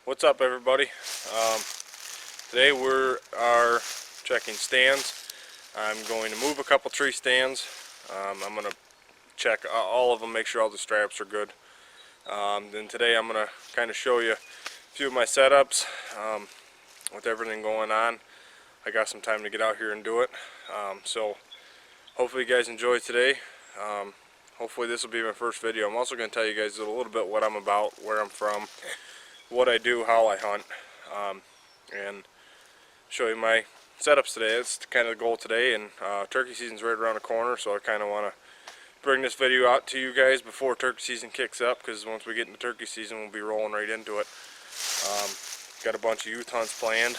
What's up, everybody? Today we are checking stands. I'm going to move a couple tree stands. I'm going to check all of them, make sure all the straps are good. Then today I'm going to kind of show you a few of my setups with everything going on. I got some time to get out here and do it. So hopefully you guys enjoy today. Hopefully this will be my first video. I'm also going to tell you guys a little bit what I'm about, where I'm from, what I do, how I hunt, and show you my setups today. That's kind of the goal today, and turkey season's right around the corner, so I kind of want to bring this video out to you guys before turkey season kicks up, because once we get into turkey season we'll be rolling right into it. Got a bunch of youth hunts planned,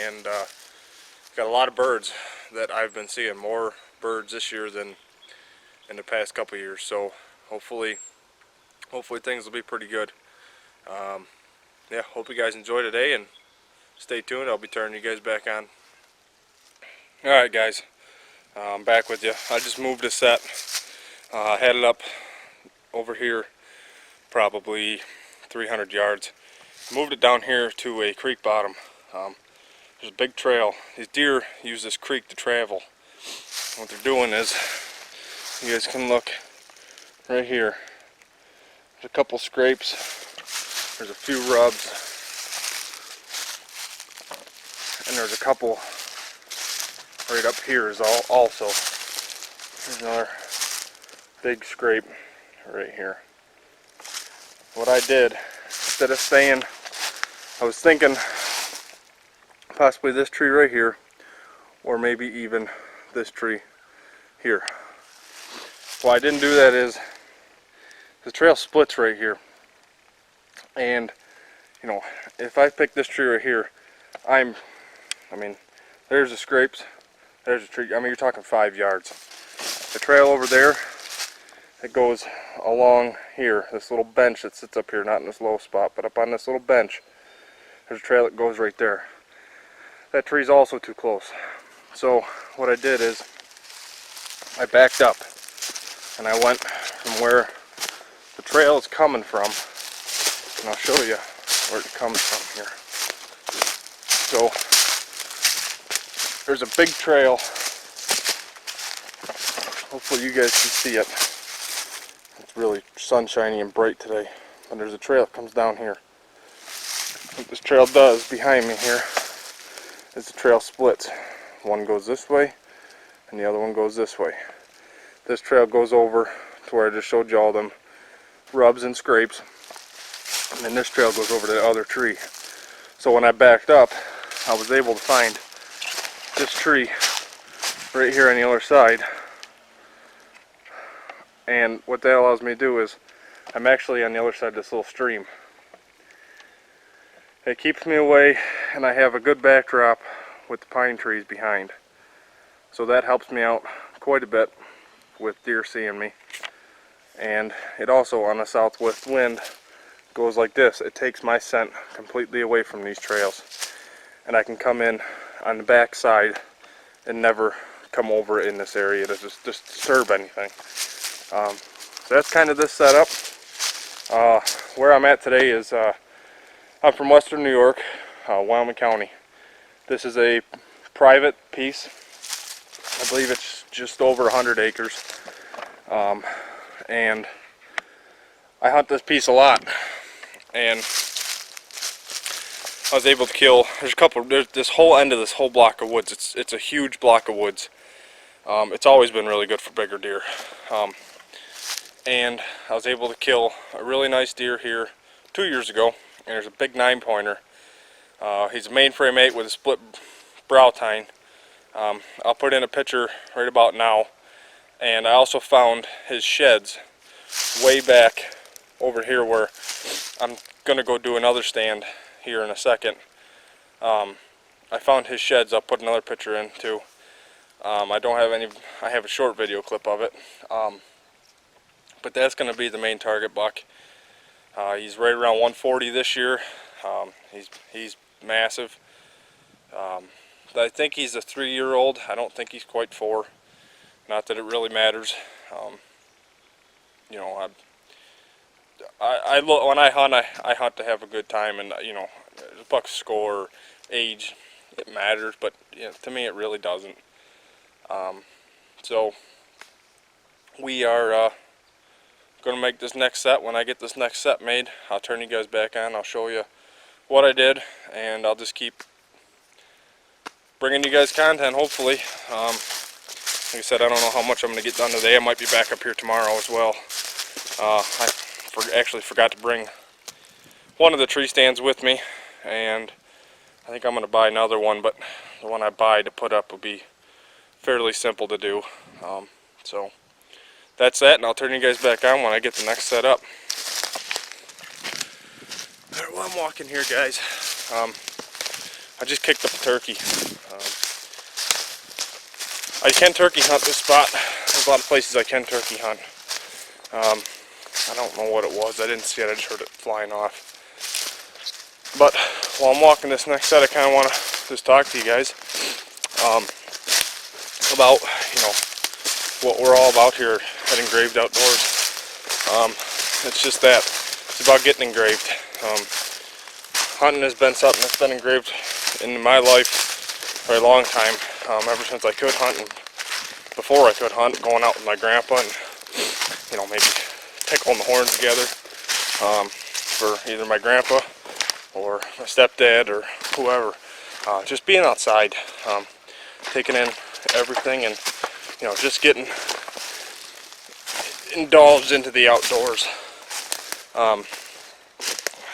and got a lot of birds that I've been seeing, more birds this year than in the past couple years, so hopefully things will be pretty good. Yeah, hope you guys enjoy today, and stay tuned. I'll be turning you guys back on. Alright guys, I'm back with you. I just moved a set. Had it up over here probably 300 yards. Moved it down here to a creek bottom. There's a big trail. These deer use this creek to travel. What they're doing is, you guys can look right here. There's a couple scrapes. There's a few rubs. And there's a couple right up here is also. There's another big scrape right here. What I did, instead of staying, I was thinking possibly this tree right here, or maybe even this tree here. Why I didn't do that is the trail splits right here, and you know, if I pick this tree right here, I mean, there's the scrapes, there's a tree. I mean, you're talking 5 yards. The trail over there, it goes along here, this little bench that sits up here, not in this low spot, but up on this little bench. There's a trail that goes right there. That tree's also too close. So what I did is I backed up and I went from where the trail is coming from, and I'll show you where it comes from here. So there's a big trail. Hopefully you guys can see it. It's really sunshiny and bright today. But there's a trail that comes down here. What this trail does behind me here is the trail splits. One goes this way and the other one goes this way. This trail goes over to where I just showed you all them rubs and scrapes. And then this trail goes over to the other tree. So when I backed up, I was able to find this tree right here on the other side. And what that allows me to do is, I'm actually on the other side of this little stream. It keeps me away, and I have a good backdrop with the pine trees behind. So that helps me out quite a bit with deer seeing me. And it also, on a southwest wind, goes like this. It takes my scent completely away from these trails. And I can come in on the back side and never come over in this area to just disturb anything. So that's kind of this setup. Where I'm at today is, I'm from Western New York, Wyoming County. This is a private piece. I believe it's just over 100 acres. And I hunt this piece a lot. And I was able to kill, there's this whole end of this whole block of woods. It's a huge block of woods. It's always been really good for bigger deer. And I was able to kill a really nice deer here 2 years ago. And there's a big 9-pointer. He's a mainframe 8 with a split brow tine. I'll put in a picture right about now. And I also found his sheds way back over here, where I'm going to go do another stand here in a second. I found his sheds. I'll put another picture in too. I don't have any, I have a short video clip of it. But that's going to be the main target buck. He's right around 140 this year. He's massive. I think he's a 3-year-old. I don't think he's quite 4. Not that it really matters. You know, when I hunt, I hunt to have a good time, and you know, buck score, age, it matters, but you know, to me it really doesn't. So we are going to make this next set. When I get this next set made, I'll turn you guys back on. I'll show you what I did, and I'll just keep bringing you guys content, hopefully. Like I said, I don't know how much I'm going to get done today. I might be back up here tomorrow as well. I actually forgot to bring one of the tree stands with me, and I think I'm going to buy another one, but the one I buy to put up will be fairly simple to do. So that's that, and I'll turn you guys back on when I get the next set up. Alright, well, I'm walking here, guys. I just kicked up a turkey. I can turkey hunt this spot. There's a lot of places I can turkey hunt. I don't know what it was. I didn't see it. I just heard it flying off. But while I'm walking this next set, I kind of want to just talk to you guys about, you know, what we're all about here at Engraved Outdoors. It's just that. It's about getting engraved. Hunting has been something that's been engraved in my life for a long time. Ever since I could hunt, and before I could hunt, going out with my grandpa and, you know, maybe tickling the horns together for either my grandpa or my stepdad or whoever. Just being outside, taking in everything, and, you know, just getting indulged into the outdoors. I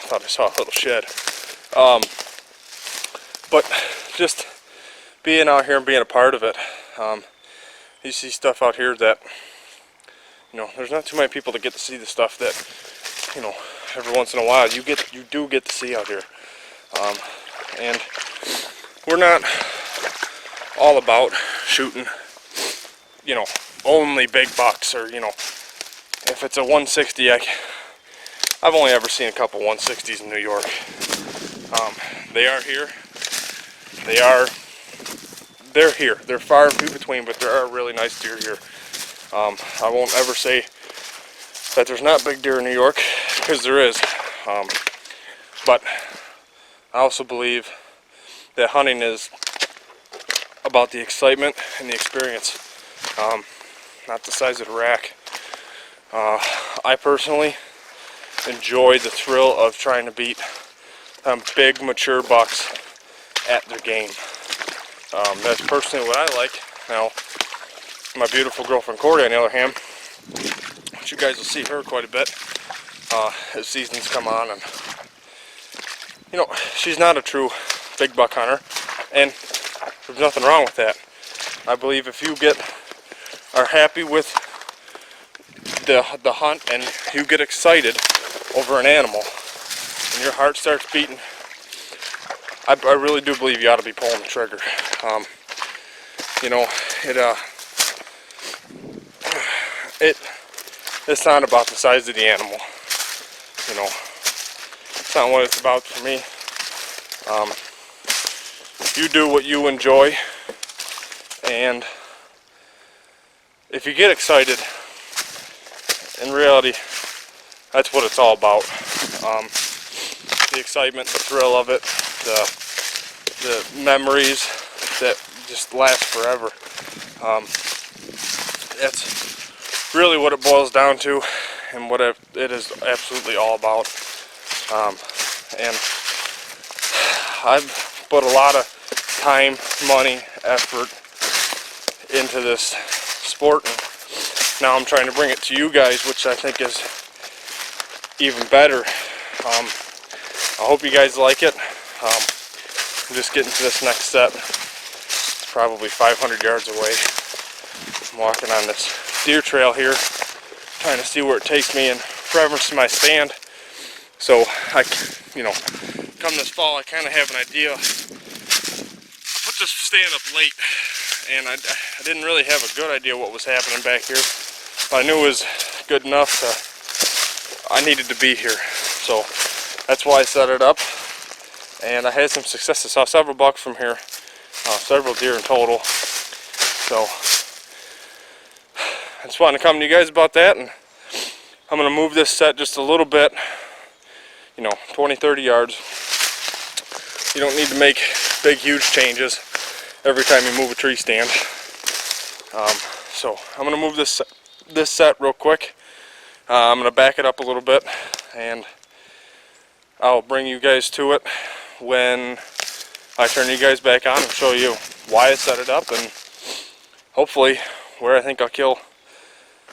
thought I saw a little shed. But just being out here and being a part of it. You see stuff out here that, you know, there's not too many people that get to see the stuff that, you know, every once in a while you do get to see out here. And we're not all about shooting, you know, only big bucks, or, you know, if it's a 160, I've only ever seen a couple 160s in New York. They are here. They're here. They're far and few between, but there are really nice deer here. I won't ever say that there's not big deer in New York, because there is. But I also believe that hunting is about the excitement and the experience, not the size of the rack. I personally enjoy the thrill of trying to beat big mature bucks at their game. That's personally what I like. Now, my beautiful girlfriend Cordy, on the other hand, which you guys will see her quite a bit as seasons come on, and, you know, she's not a true big buck hunter, and there's nothing wrong with that. I believe if you are happy with the hunt, and you get excited over an animal, and your heart starts beating, I really do believe you ought to be pulling the trigger. You know, it's not about the size of the animal. You know, it's not what it's about for me. You do what you enjoy, and if you get excited, in reality, that's what it's all about. The excitement, the thrill of it, the memories that just last forever. That's really what it boils down to, and what it is absolutely all about. And I've put a lot of time, money, effort into this sport, and now I'm trying to bring it to you guys, which I think is even better. I hope you guys like it. I'm just getting to this next set. It's probably 500 yards away. I'm walking on this deer trail here, trying to see where it takes me in reference to my stand. So you know, come this fall, I kind of have an idea. I put this stand up late, and I didn't really have a good idea what was happening back here. But I knew it was good enough I needed to be here. So that's why I set it up, and I had some success. I saw several bucks from here, several deer in total. So I just wanted to come to you guys about that, and I'm going to move this set just a little bit, you know, 20-30 yards, you don't need to make big, huge changes every time you move a tree stand. So I'm going to move this set real quick. I'm going to back it up a little bit, and I'll bring you guys to it when I turn you guys back on and show you why I set it up, and hopefully where I think I'll kill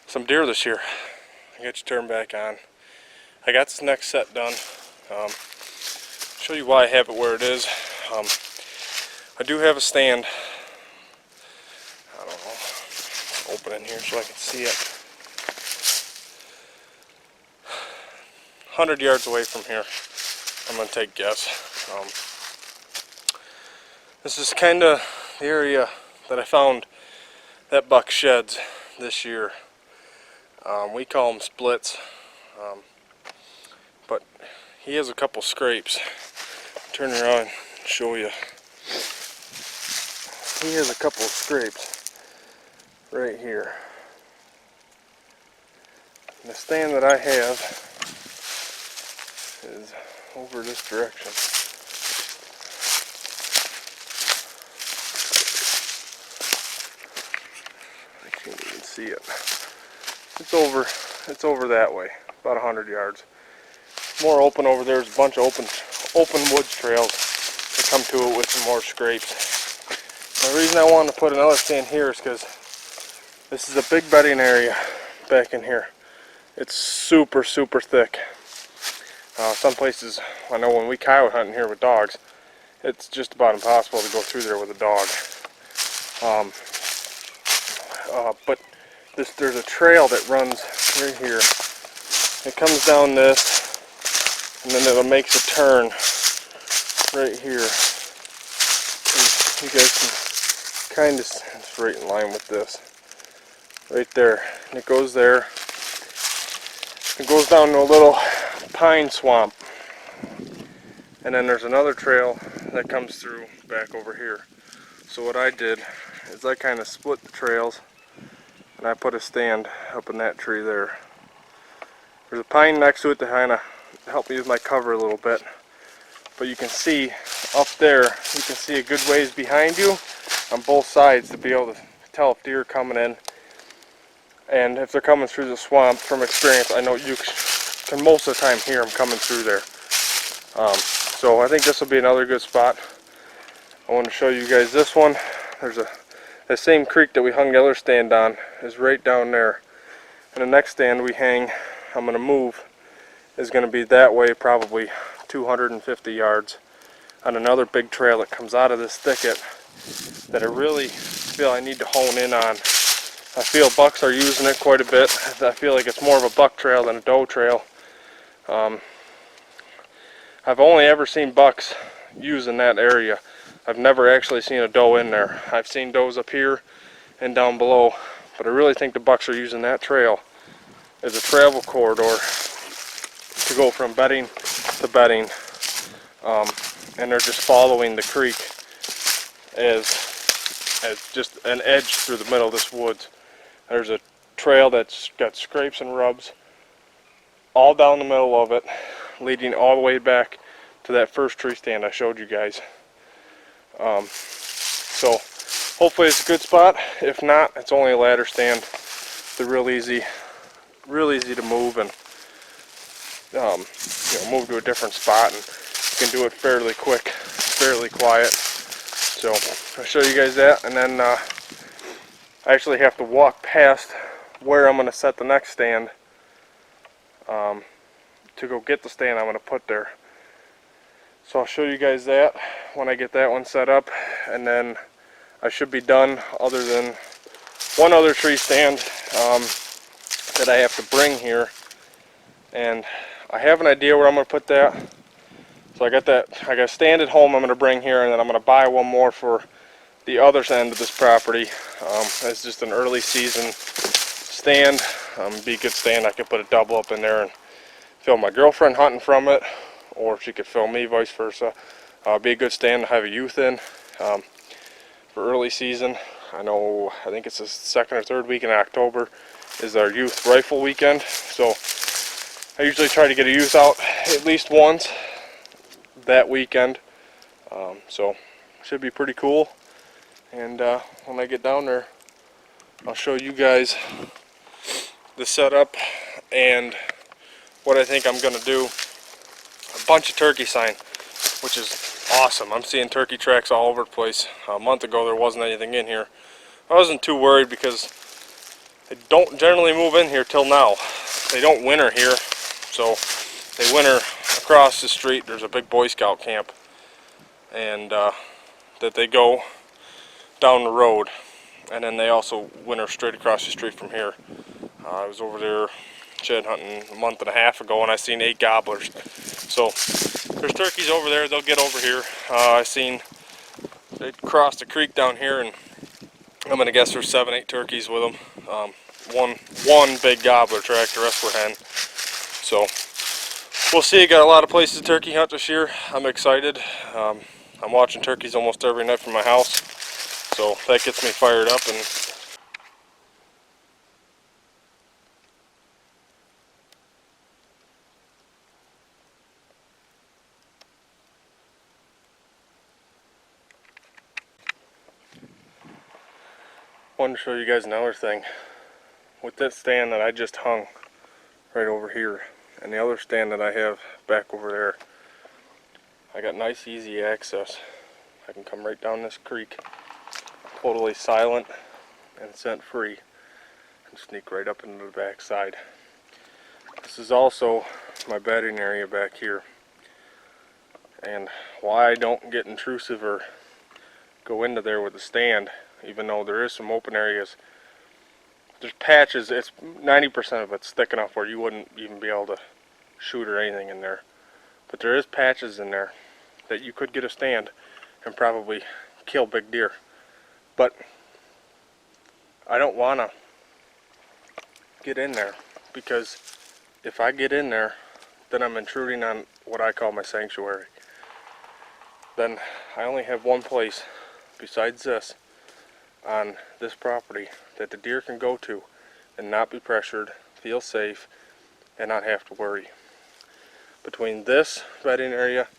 some deer this year. I got you turned back on. I got this next set done. Show you why I have it where it is. I do have a stand. I don't know. Open in here so I can see it. 100 yards away from here. I'm going to take a guess. This is kind of the area that I found that buck sheds this year. We call them splits, but he has a couple scrapes. Turn around and show you. He has a couple of scrapes right here. And the stand that I have is over this direction. I can't even see it. It's over that way, about 100 yards. More open over there. There's a bunch of open woods trails that come to it with some more scrapes. The reason I wanted to put another stand here is because this is a big bedding area back in here. It's super thick. Some places, I know when we coyote hunting here with dogs, it's just about impossible to go through there with a dog. But there's a trail that runs right here. It comes down this, and then it'll make a turn right here. And you guys can kind of, it's right in line with this, right there. And it goes there. It goes down to a little pine swamp, and then there's another trail that comes through back over here. So what I did is I kind of split the trails, and I put a stand up in that tree there. There's a pine next to it to kind of help me with my cover a little bit, but you can see up there, you can see a good ways behind you on both sides to be able to tell if deer are coming in. And if they're coming through the swamp, from experience, I know you can most of the time hear them coming through there. So I think this will be another good spot. I want to show you guys this one. There's the same creek that we hung the other stand on is right down there. And the next stand we hang, I'm going to move, is going to be that way, probably 250 yards on another big trail that comes out of this thicket that I really feel I need to hone in on. I feel bucks are using it quite a bit. I feel like it's more of a buck trail than a doe trail. I've only ever seen bucks using that area. I've never actually seen a doe in there. I've seen does up here and down below, but I really think the bucks are using that trail as a travel corridor to go from bedding to bedding, and they're just following the creek as just an edge through the middle of this woods. There's a trail that's got scrapes and rubs all down the middle of it, leading all the way back to that first tree stand I showed you guys. So hopefully it's a good spot. If not, it's only a ladder stand. They're real easy to move, and move to a different spot, and you can do it fairly quick, fairly quiet. So I'll show you guys that, and then I actually have to walk past where I'm going to set the next stand to go get the stand I'm going to put there. So I'll show you guys that when I get that one set up, and then I should be done, other than one other tree stand that I have to bring here, and I have an idea where I'm going to put that. So I got a stand at home I'm going to bring here, and then I'm going to buy one more for the other end of this property. It's just an early season stand. Be a good stand. I could put a double up in there and film my girlfriend hunting from it, or she could film me, vice versa. Be a good stand to have a youth in for early season. I think it's the second or third week in October is our youth rifle weekend. So I usually try to get a youth out at least once that weekend. So should be pretty cool. And when I get down there, I'll show you guys the setup and what I think I'm gonna do. A bunch of turkey sign, which is awesome. I'm seeing turkey tracks all over the place. A month ago there wasn't anything in here. I wasn't too worried because they don't generally move in here till now. They don't winter here, so they winter across the street. There's a big Boy Scout camp, and that they go down the road, and then they also winter straight across the street from here. I was over there shed hunting a month and a half ago, and I seen 8 gobblers. So there's turkeys over there. They'll get over here. I seen they crossed the creek down here, and I'm gonna guess there's 7, 8 turkeys with them. One big gobbler track. The rest were hen. So we'll see. Got a lot of places to turkey hunt this year. I'm excited. I'm watching turkeys almost every night from my house, so that gets me fired up. And wanted to show you guys another thing. With this stand that I just hung right over here, and the other stand that I have back over there, I got nice easy access. I can come right down this creek, totally silent and scent free, and sneak right up into the back side. This is also my bedding area back here, and why I don't get intrusive or go into there with the stand, even though there is some open areas. There's patches. It's 90% of it's thick enough where you wouldn't even be able to shoot or anything in there, but there is patches in there that you could get a stand and probably kill big deer. But I don't want to get in there, because if I get in there, then I'm intruding on what I call my sanctuary. Then I only have one place besides this on this property that the deer can go to and not be pressured, feel safe, and not have to worry. Between this bedding area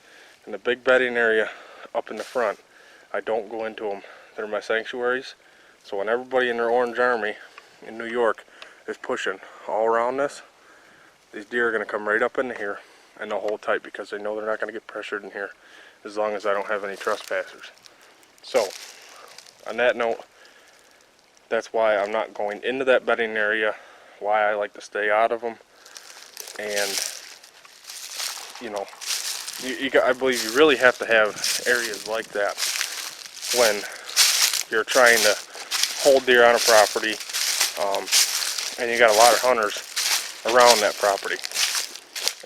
and the big bedding area up in the front, I don't go into them. They're my sanctuaries. So when everybody in their orange army in New York is pushing all around this, these deer are going to come right up into here and they'll hold tight, because they know they're not going to get pressured in here as long as I don't have any trespassers. So on that note, that's why I'm not going into that bedding area, why I like to stay out of them. And you know, I believe you really have to have areas like that when you're trying to hold deer on a property, and you got a lot of hunters around that property.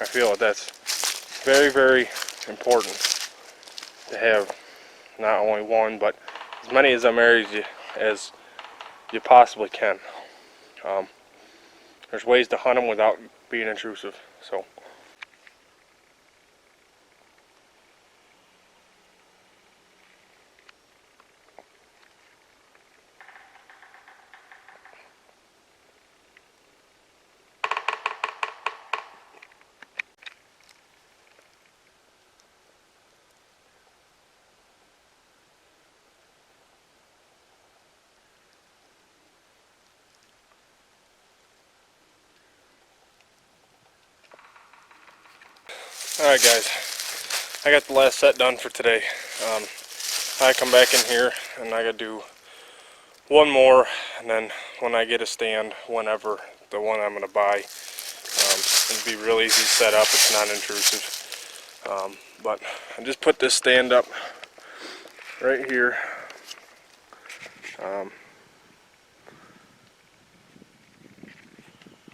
I feel that that's very, very important to have not only one, but as many of them areas as you possibly can. There's ways to hunt them without being intrusive. So alright guys, I got the last set done for today. I come back in here and I gotta do one more, and then when I get a stand, whenever, the one I'm gonna buy, it'll be real easy to set up. It's not intrusive. But I just put this stand up right here. I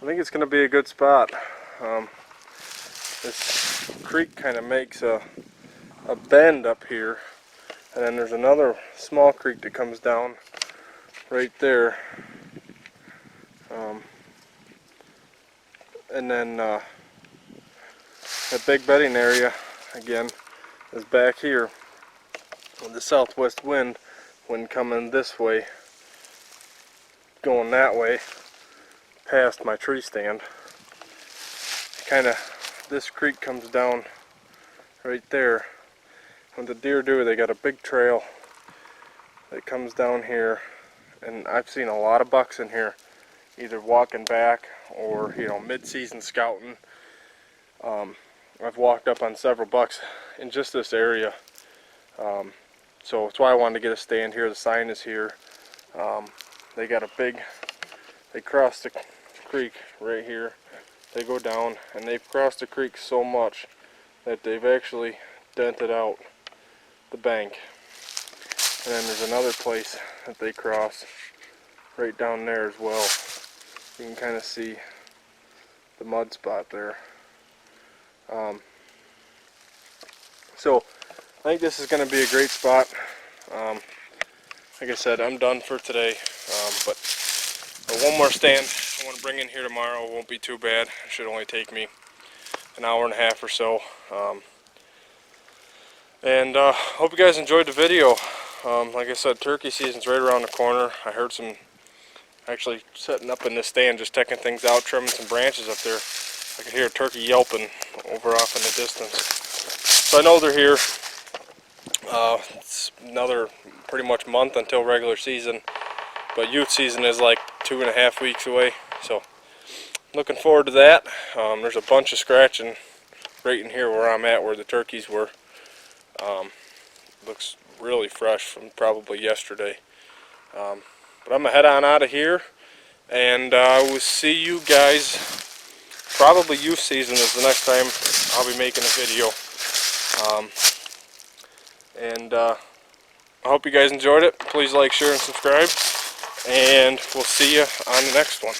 think it's gonna be a good spot. This creek kind of makes a bend up here, and then there's another small creek that comes down right there, and then that big bedding area again is back here. With the southwest wind coming this way, going that way past my tree stand, kind of, this creek comes down right there, what the deer do, they got a big trail that comes down here, and I've seen a lot of bucks in here, either walking back or, you know, mid-season scouting. I've walked up on several bucks in just this area, so that's why I wanted to get a stand here. The sign is here. They got a big, they cross the creek right here. They go down, and they've crossed the creek so much that they've actually dented out the bank. And then there's another place that they cross right down there as well. You can kind of see the mud spot there. So I think this is going to be a great spot. Like I said, I'm done for today, but one more stand I want to bring in here tomorrow. It won't be too bad. It should only take me an hour and a half or so. And hope you guys enjoyed the video. Like I said, turkey season's right around the corner. I heard some actually setting up in this stand, just checking things out, trimming some branches up there. I could hear a turkey yelping over off in the distance. So I know they're here. It's another pretty much month until regular season, but youth season is like 2.5 weeks away. So looking forward to that. There's a bunch of scratching right in here where I'm at, where the turkeys were. Looks really fresh from probably yesterday. But I'm gonna head on out of here, and I will see you guys. Probably youth season is the next time I'll be making a video. I hope you guys enjoyed it. Please like, share, and subscribe, and we'll see you on the next one.